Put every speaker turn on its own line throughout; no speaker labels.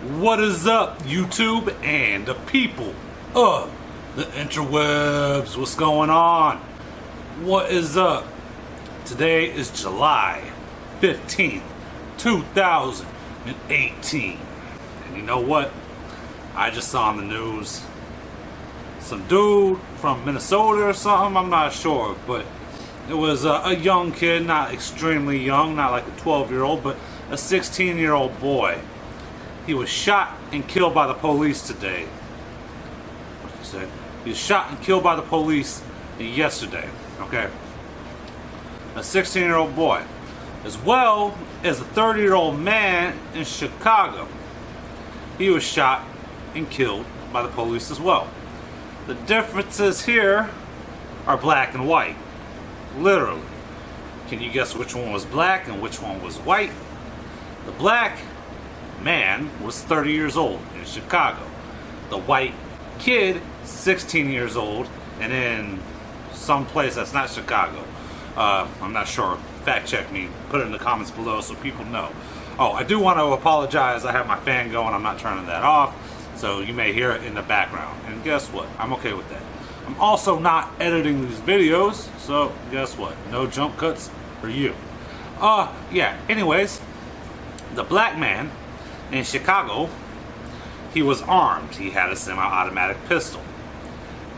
What is up, YouTube and the people of the interwebs? What's going on? What is up? Today is July 15th, 2018. And you know what? I just saw on the news some dude from Minnesota or something, I'm not sure, but it was a young kid, not extremely young, not like a 12-year-old, but a 16-year-old boy. He was shot and killed by the police today. What did you say? He was shot and killed by the police yesterday. Okay. A 16-year-old boy. As well as a 30-year-old man in Chicago. He was shot and killed by the police as well. The differences here are black and white. Literally. Can you guess which one was black and which one was white? The black man was 30 years old in Chicago. The white kid, 16 years old, and in some place that's not Chicago. I'm not sure. Fact check me. Put it in the comments below so people know. Oh, I do want to apologize. I have my fan going. I'm not turning that off. So you may hear it in the background. And guess what? I'm okay with that. I'm also not editing these videos. So guess what? No jump cuts for you. Yeah. Anyways, the black man in Chicago, he was armed. He had a semi-automatic pistol.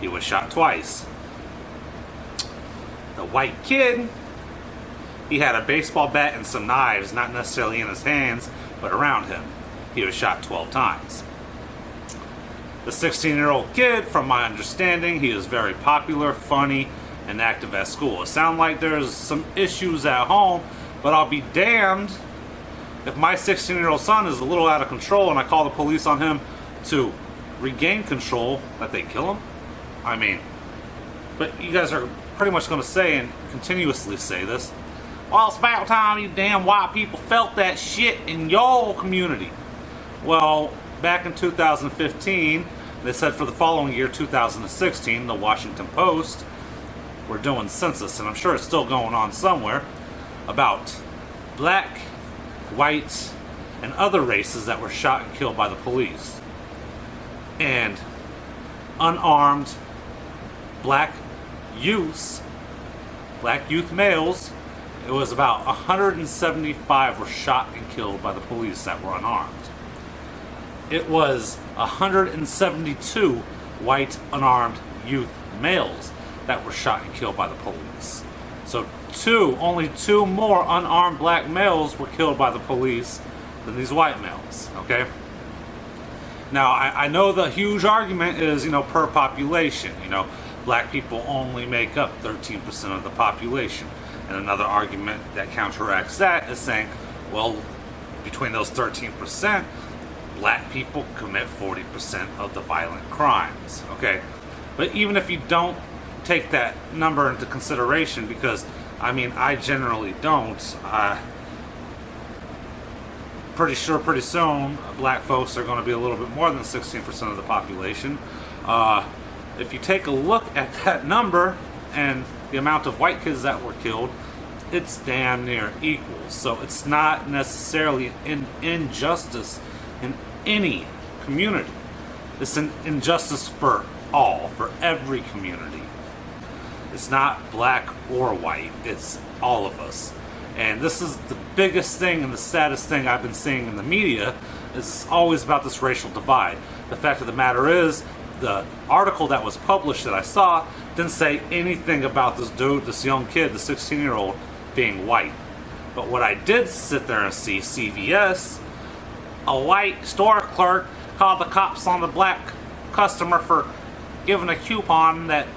He was shot twice. The white kid, he had a baseball bat and some knives, not necessarily in his hands, but around him. He was shot 12 times. The 16-year-old kid, from my understanding, he is very popular, funny, and active at school. It sounds like there's some issues at home, but I'll be damned if my 16-year-old son is a little out of control and I call the police on him to regain control, that they kill him. I mean, but you guys are pretty much going to say and continuously say this. Well, it's about time you damn white people felt that shit in your community. Well, back in 2015, they said for the following year, 2016, the Washington Post were doing census, and I'm sure it's still going on somewhere, about black, white, and other races that were shot and killed by the police. And unarmed black youth males, it was about 175 were shot and killed by the police that were unarmed. It was 172 white unarmed youth males that were shot and killed by the police. So only two more unarmed black males were killed by the police than these white males, okay? Now, I know the huge argument is, per population, black people only make up 13% of the population. And another argument that counteracts that is saying, well, between those 13%, black people commit 40% of the violent crimes, okay? But even if you don't take that number into consideration, because I generally don't. Pretty sure pretty soon black folks are going to be a little bit more than 16% of the population. If you take a look at that number and the amount of white kids that were killed, it's damn near equal. So it's not necessarily an injustice in any community. It's an injustice for all, for every community. It's not black or white, it's all of us. And this is the biggest thing and the saddest thing I've been seeing in the media, is it's always about this racial divide. The fact of the matter is, the article that was published that I saw didn't say anything about this dude, this young kid, the 16-year-old, being white. But what I did sit there and see, CVS, a white store clerk called the cops on the black customer for giving a coupon that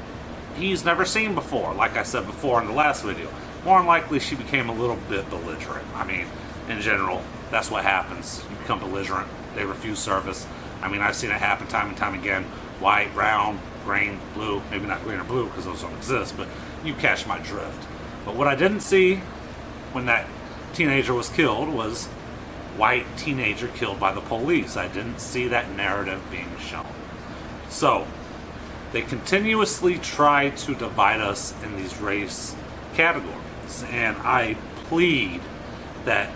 he's never seen before. Like I said before in the last video, more than likely she became a little bit belligerent. In general, that's what happens. You become belligerent, they refuse service. I've seen it happen time and time again. White, brown, green, blue, maybe not green or blue because those don't exist, but you catch my drift. But what I didn't see when that teenager was killed was white teenager killed by the police. I didn't see that narrative being shown. So they continuously try to divide us in these race categories, and I plead that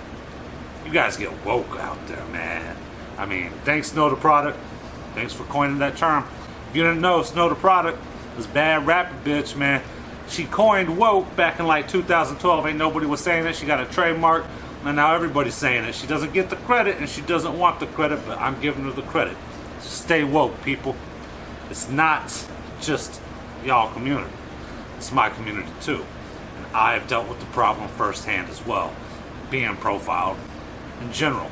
you guys get woke out there, man. I mean, thanks Know the Product. Thanks for coining that term. If you didn't know, Snow the Product is bad rapper bitch, man. She coined woke back in like 2012. Ain't nobody was saying it. She got a trademark, and now everybody's saying it. She doesn't get the credit, and she doesn't want the credit, but I'm giving her the credit. Stay woke, people. It's not just y'all community. It's my community too. And I've dealt with the problem firsthand as well, being profiled in general.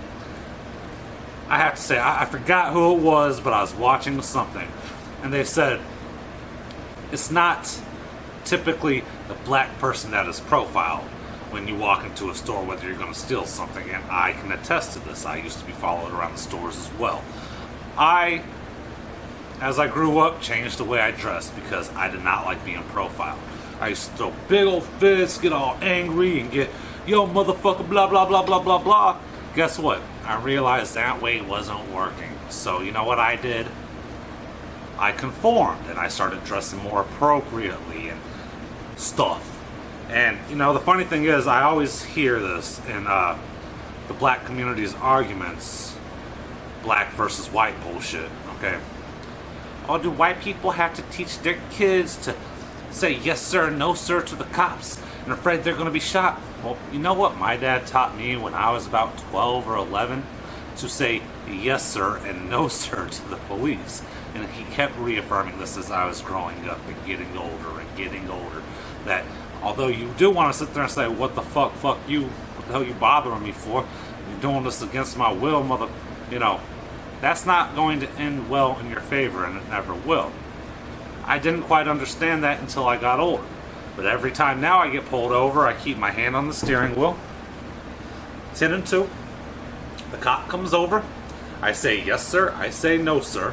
I have to say, I forgot who it was, but I was watching something, and they said, it's not typically the black person that is profiled when you walk into a store, whether you're going to steal something, and I can attest to this. I used to be followed around the stores as well. As I grew up, changed the way I dressed because I did not like being profiled. I used to throw big old fists, get all angry, and get, yo, motherfucker, blah, blah, blah, blah, blah, blah. Guess what? I realized that way wasn't working. So, you know what I did? I conformed, and I started dressing more appropriately and stuff. And, you know, the funny thing is, I always hear this in the black community's arguments, black versus white bullshit, okay? Oh, do white people have to teach their kids to say yes sir, no sir to the cops and afraid they're going to be shot? Well, you know what my dad taught me when I was about 12 or 11? To say yes sir and no sir to the police. And he kept reaffirming this as I was growing up and getting older, that although you do want to sit there and say, what the fuck you, what the hell you bothering me for? You're doing this against my will, mother, you know, that's not going to end well in your favor, and it never will. I didn't quite understand that until I got older. But every time now I get pulled over, I keep my hand on the steering wheel, 10 and 2. The cop comes over, I say yes sir, I say no sir.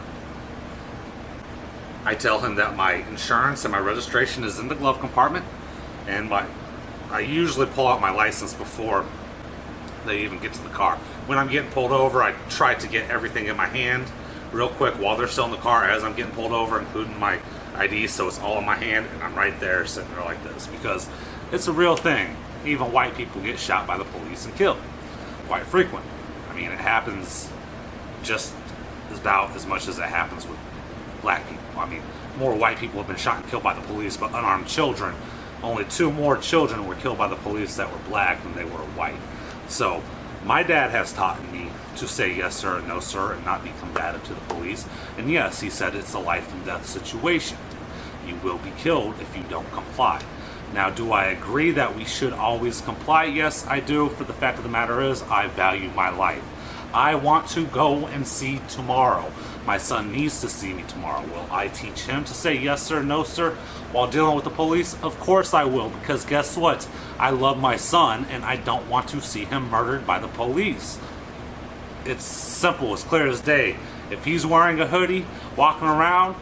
I tell him that my insurance and my registration is in the glove compartment, and I usually pull out my license before they even get to the car. When I'm getting pulled over, I try to get everything in my hand real quick while they're still in the car as I'm getting pulled over, including my ID, so it's all in my hand, and I'm right there sitting there like this, because it's a real thing. Even white people get shot by the police and killed quite frequently. I mean, it happens just about as much as it happens with black people. I mean, more white people have been shot and killed by the police, but unarmed children, only 2 more children were killed by the police that were black than they were white. So my dad has taught me to say yes sir and no sir and not be combative to the police. And yes, he said it's a life and death situation. You will be killed if you don't comply. Now, do I agree that we should always comply? Yes, I do. For the fact of the matter is, I value my life. I want to go and see tomorrow. My son needs to see me tomorrow. Will I teach him to say yes sir, no sir while dealing with the police? Of course I will, because guess what? I love my son and I don't want to see him murdered by the police. It's simple, it's clear as day. If he's wearing a hoodie, walking around,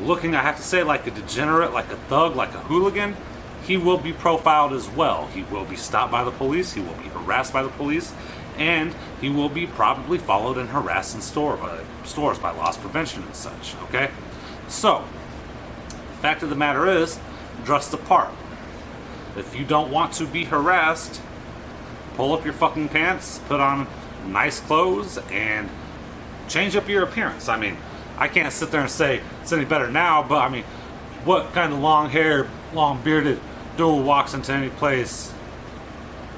looking, I have to say, like a degenerate, like a thug, like a hooligan, he will be profiled as well. He will be stopped by the police, he will be harassed by the police, and he will be probably followed and harassed in stores by loss prevention and such, okay? So, the fact of the matter is, dress the part. If you don't want to be harassed, pull up your fucking pants, put on nice clothes, and change up your appearance. I mean, I can't sit there and say it's any better now, but I mean, what kind of long-haired, long-bearded dude walks into any place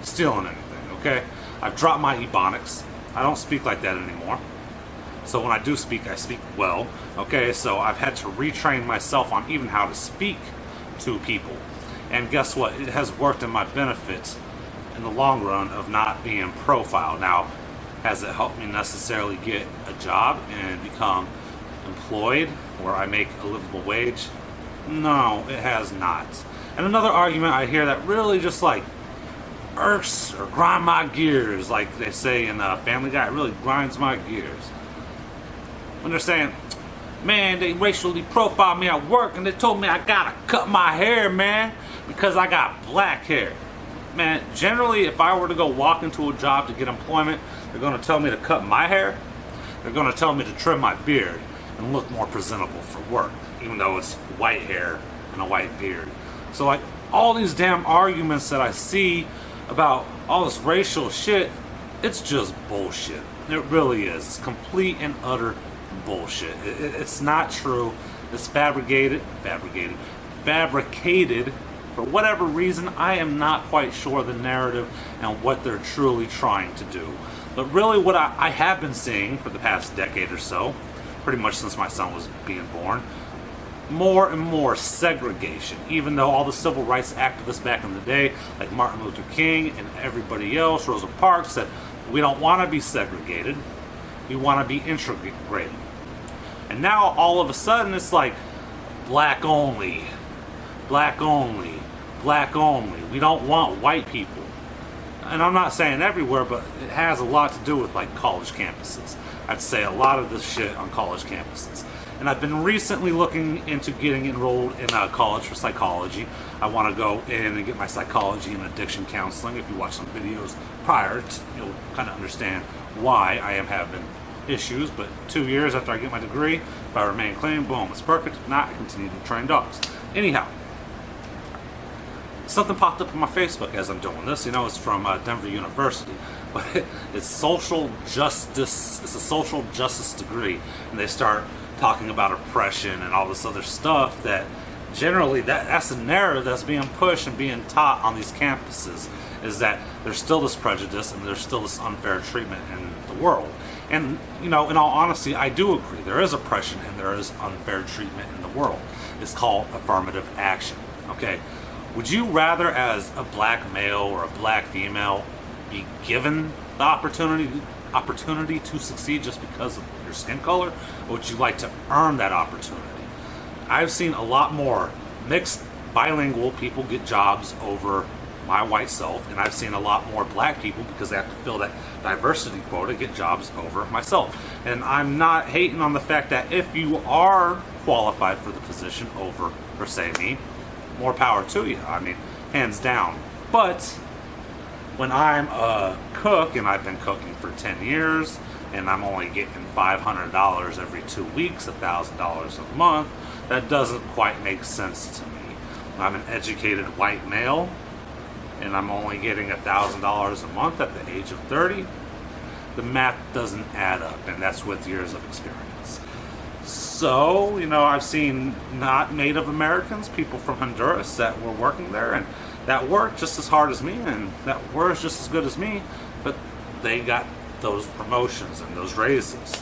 stealing anything, okay? I've dropped my ebonics. I don't speak like that anymore. So when I do speak, I speak well, okay? So I've had to retrain myself on even how to speak to people. And guess what? It has worked in my benefit in the long run of not being profiled. Now, has it helped me necessarily get a job and become employed where I make a livable wage? No, it has not. And another argument I hear that really just like irks or grind my gears, like they say in Family Guy, it really grinds my gears. When they're saying, man, they racially profiled me at work and they told me I gotta cut my hair, man, because I got black hair. Man, generally, if I were to go walk into a job to get employment, they're gonna tell me to cut my hair, they're gonna tell me to trim my beard and look more presentable for work, even though it's white hair and a white beard. So like, all these damn arguments that I see about all this racial shit, it's just bullshit. It really is. It's complete and utter bullshit. It's not true. It's fabricated. For whatever reason. I am not quite sure the narrative and what they're truly trying to do. But really what I have been seeing for the past decade or so, pretty much since my son was being born, more and more segregation. Even though all the civil rights activists back in the day, like Martin Luther King and everybody else, Rosa Parks, said we don't want to be segregated, we want to be integrated. And now all of a sudden it's like black only, black only, black only. We don't want white people. And I'm not saying everywhere, but it has a lot to do with like college campuses. I'd say a lot of this shit on college campuses. And I've been recently looking into getting enrolled in a college for psychology. I want to go in and get my psychology and addiction counseling. If you watch some videos prior, you'll kind of understand why I am having issues. But 2 years after I get my degree, if I remain clean, boom, it's perfect. If not, I continue to train dogs. Anyhow, something popped up on my Facebook as I'm doing this. It's from Denver University. But it's social justice. It's a social justice degree. And they start talking about oppression and all this other stuff that generally that's the narrative that's being pushed and being taught on these campuses, is that there's still this prejudice and there's still this unfair treatment in the world. And in all honesty, I do agree there is oppression and there is unfair treatment in the world. It's called affirmative action. Okay, would you rather, as a black male or a black female, be given the opportunity to succeed just because of your skin color, or would you like to earn that opportunity? I've seen a lot more mixed bilingual people get jobs over my white self, and I've seen a lot more black people, because they have to fill that diversity quota, get jobs over myself. And I'm not hating on the fact that if you are qualified for the position over, per se, me, more power to you. I mean, hands down. But when I'm a cook, and I've been cooking for 10 years, and I'm only getting $500 every 2 weeks, $1,000 a month, that doesn't quite make sense to me. I'm an educated white male, and I'm only getting $1,000 a month at the age of 30. The math doesn't add up, and that's with years of experience. So, I've seen not Native Americans, people from Honduras that were working there, and that worked just as hard as me, and that were just as good as me, but they got those promotions and those raises.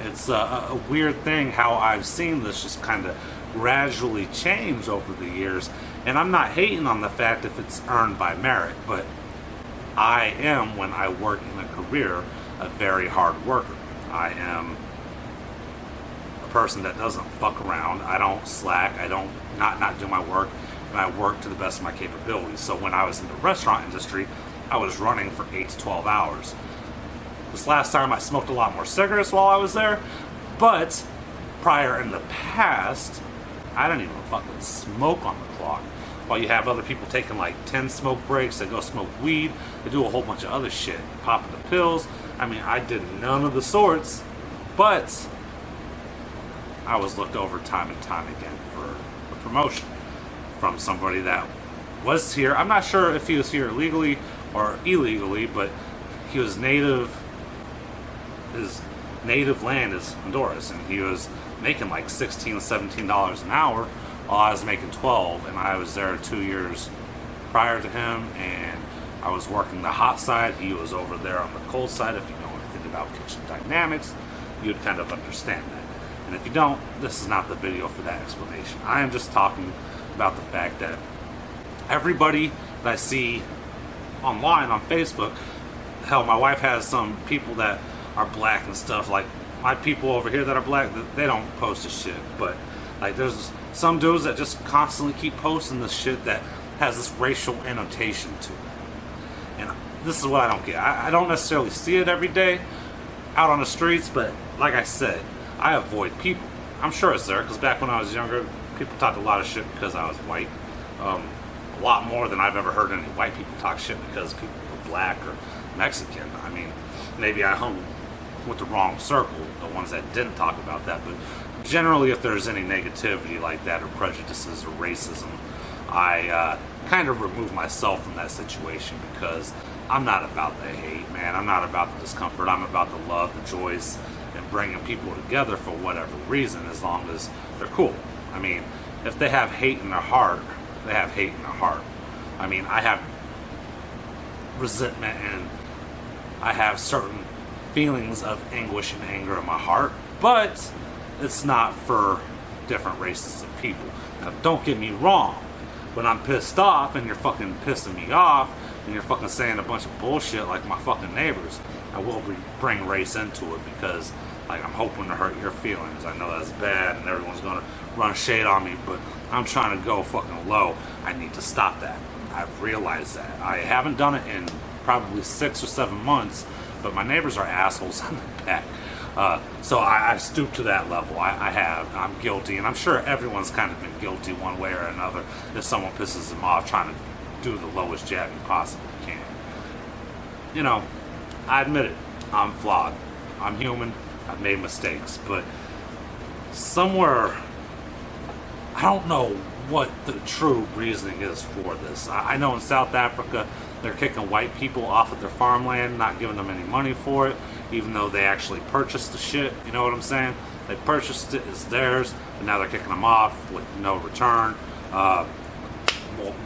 It's a weird thing how I've seen this just kind of gradually change over the years, and I'm not hating on the fact if it's earned by merit, but I am, when I work in a career, a very hard worker. I am a person that doesn't fuck around. I don't slack. I don't not do my work, and I work to the best of my capabilities. So when I was in the restaurant industry, I was running for 8 to 12 hours. This last time I smoked a lot more cigarettes while I was there, but prior in the past, I didn't even fucking smoke on the clock. While you have other people taking like 10 smoke breaks, they go smoke weed, they do a whole bunch of other shit, popping the pills. I mean, I did none of the sorts, but I was looked over time and time again for a promotion from somebody that was here. I'm not sure if he was here legally or illegally, but he was native. His native land is Honduras, and he was making like $16, $17 an hour, while I was making 12, and I was there 2 years prior to him, and I was working the hot side. He was over there on the cold side. If you know anything about kitchen dynamics, you'd kind of understand that. And if you don't, this is not the video for that explanation. I am just talking about the fact that everybody that I see online on Facebook, hell, my wife has some people that are black and stuff, like my people over here that are black, they don't post this shit, but like there's some dudes that just constantly keep posting this shit that has this racial annotation to it. And this is what I don't get. I don't necessarily see it every day out on the streets, but like I said, I avoid people. I'm sure it's there, because back when I was younger, people talked a lot of shit because I was white. A lot more than I've ever heard any white people talk shit because people were black or Mexican. I mean, maybe I hung with the wrong circle, the ones that didn't talk about that, but generally if there's any negativity like that, or prejudices or racism, I kind of remove myself from that situation, because I'm not about the hate, man. I'm not about the discomfort. I'm about the love, the joys, and bringing people together for whatever reason, as long as they're cool. I mean, if they have hate in their heart, they have hate in their heart. I mean, I have resentment and I have certain feelings of anguish and anger in my heart, but it's not for different races of people. Now, don't get me wrong. When I'm pissed off and you're fucking pissing me off and you're fucking saying a bunch of bullshit like my fucking neighbors, I will bring race into it because, like, I'm hoping to hurt your feelings. I know that's bad and everyone's gonna run shade on me, but I'm trying to go fucking low. I need to stop that. I've realized that. I haven't done it in probably 6 or 7 months, but my neighbors are assholes on the back. So I stooped to that level. I have. I'm guilty, and I'm sure everyone's kind of been guilty one way or another if someone pisses them off trying to do the lowest jab you possibly can. You know, I admit it. I'm flawed. I'm human. I've made mistakes, but somewhere, I don't know what the true reasoning is for this. I know in South Africa, they're kicking white people off of their farmland, not giving them any money for it, even though they actually purchased the shit. You know what I'm saying? They purchased it, it's theirs, and now they're kicking them off with no return. Well,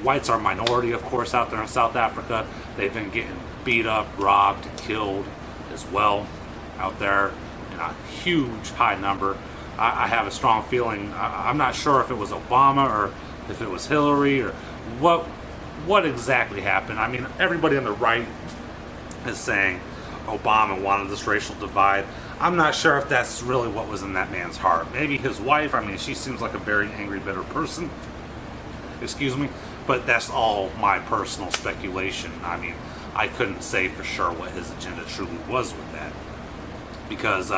whites are a minority, of course, out there in South Africa. They've been getting beat up, robbed, killed as well out there in a huge high number. I have a strong feeling, I'm not sure if it was Obama or if it was Hillary or what exactly happened. I mean, everybody on the right is saying Obama wanted this racial divide. I'm not sure if that's really what was in that man's heart. Maybe his wife, I mean, she seems like a very angry, bitter person. Excuse me. But that's all my personal speculation. I mean, I couldn't say for sure what his agenda truly was with that. Because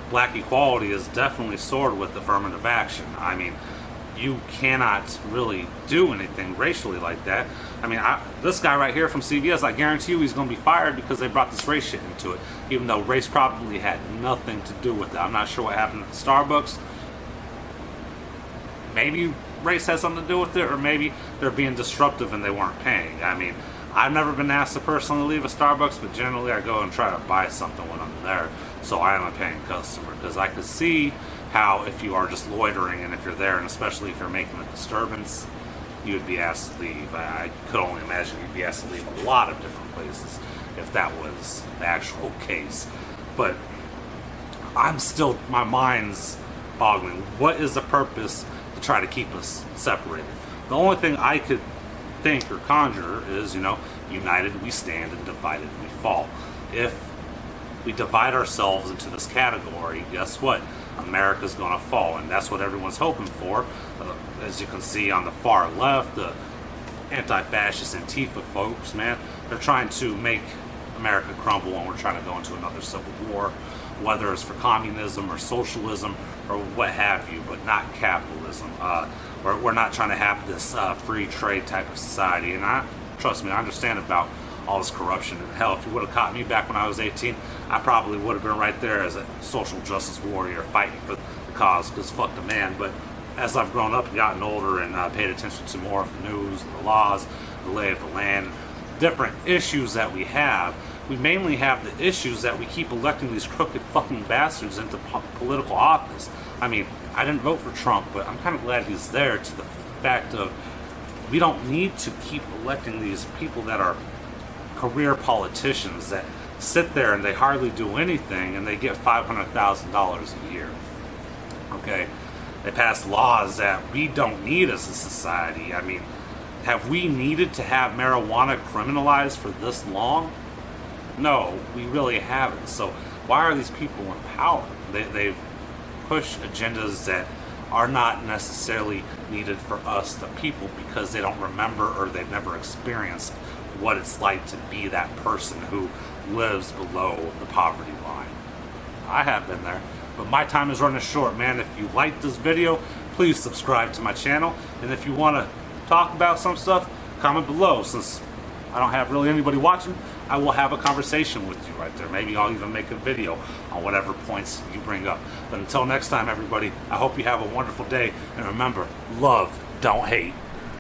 black equality is definitely soared with affirmative action. I mean, you cannot really do anything racially like that. I mean, this guy right here from CVS, I guarantee you he's going to be fired because they brought this race shit into it, even though race probably had nothing to do with it. I'm not sure what happened at the Starbucks. Maybe race has something to do with it, or maybe they're being disruptive and they weren't paying. I mean, I've never been asked to personally leave a Starbucks, but generally I go and try to buy something when I'm there, so I am a paying customer, because I could see how if you are just loitering and if you're there, and especially if you're making a disturbance, you would be asked to leave. I could only imagine you'd be asked to leave a lot of different places if that was the actual case. But I'm still, my mind's boggling. What is the purpose to try to keep us separated? The only thing I could think or conjure is, you know, united we stand and divided we fall. If we divide ourselves into this category, guess what? America's going to fall, and that's what everyone's hoping for. As you can see on the far left, the anti-fascist Antifa folks, man, they're trying to make America crumble, and we're trying to go into another civil war, whether it's for communism or socialism or what have you, but not capitalism. We're not trying to have this free trade type of society, and trust me, I understand about all this corruption. And hell, if you would have caught me back when I was 18, I probably would have been right there as a social justice warrior fighting for the cause, because fuck the man. But as I've grown up and gotten older and paid attention to more of the news, the laws, the lay of the land, different issues that we mainly have the issues that we keep electing these crooked fucking bastards into political office. I mean, I didn't vote for Trump, but I'm kind of glad he's there, to the fact of we don't need to keep electing these people that are career politicians that sit there and they hardly do anything and they get $500,000 a year. Okay? They pass laws that we don't need as a society. I mean, have we needed to have marijuana criminalized for this long? No, we really haven't. So why are these people in power? They've pushed agendas that are not necessarily needed for us, the people, because they don't remember or they've never experienced what it's like to be that person who lives below the poverty line. I have been there, but my time is running short, man. If you like this video, please subscribe to my channel, and if you want to talk about some stuff, comment below. Since I don't have really anybody watching, I will have a conversation with you right there. Maybe I'll even make a video on whatever points you bring up. But until next time, everybody, I hope you have a wonderful day, and remember, love, don't hate.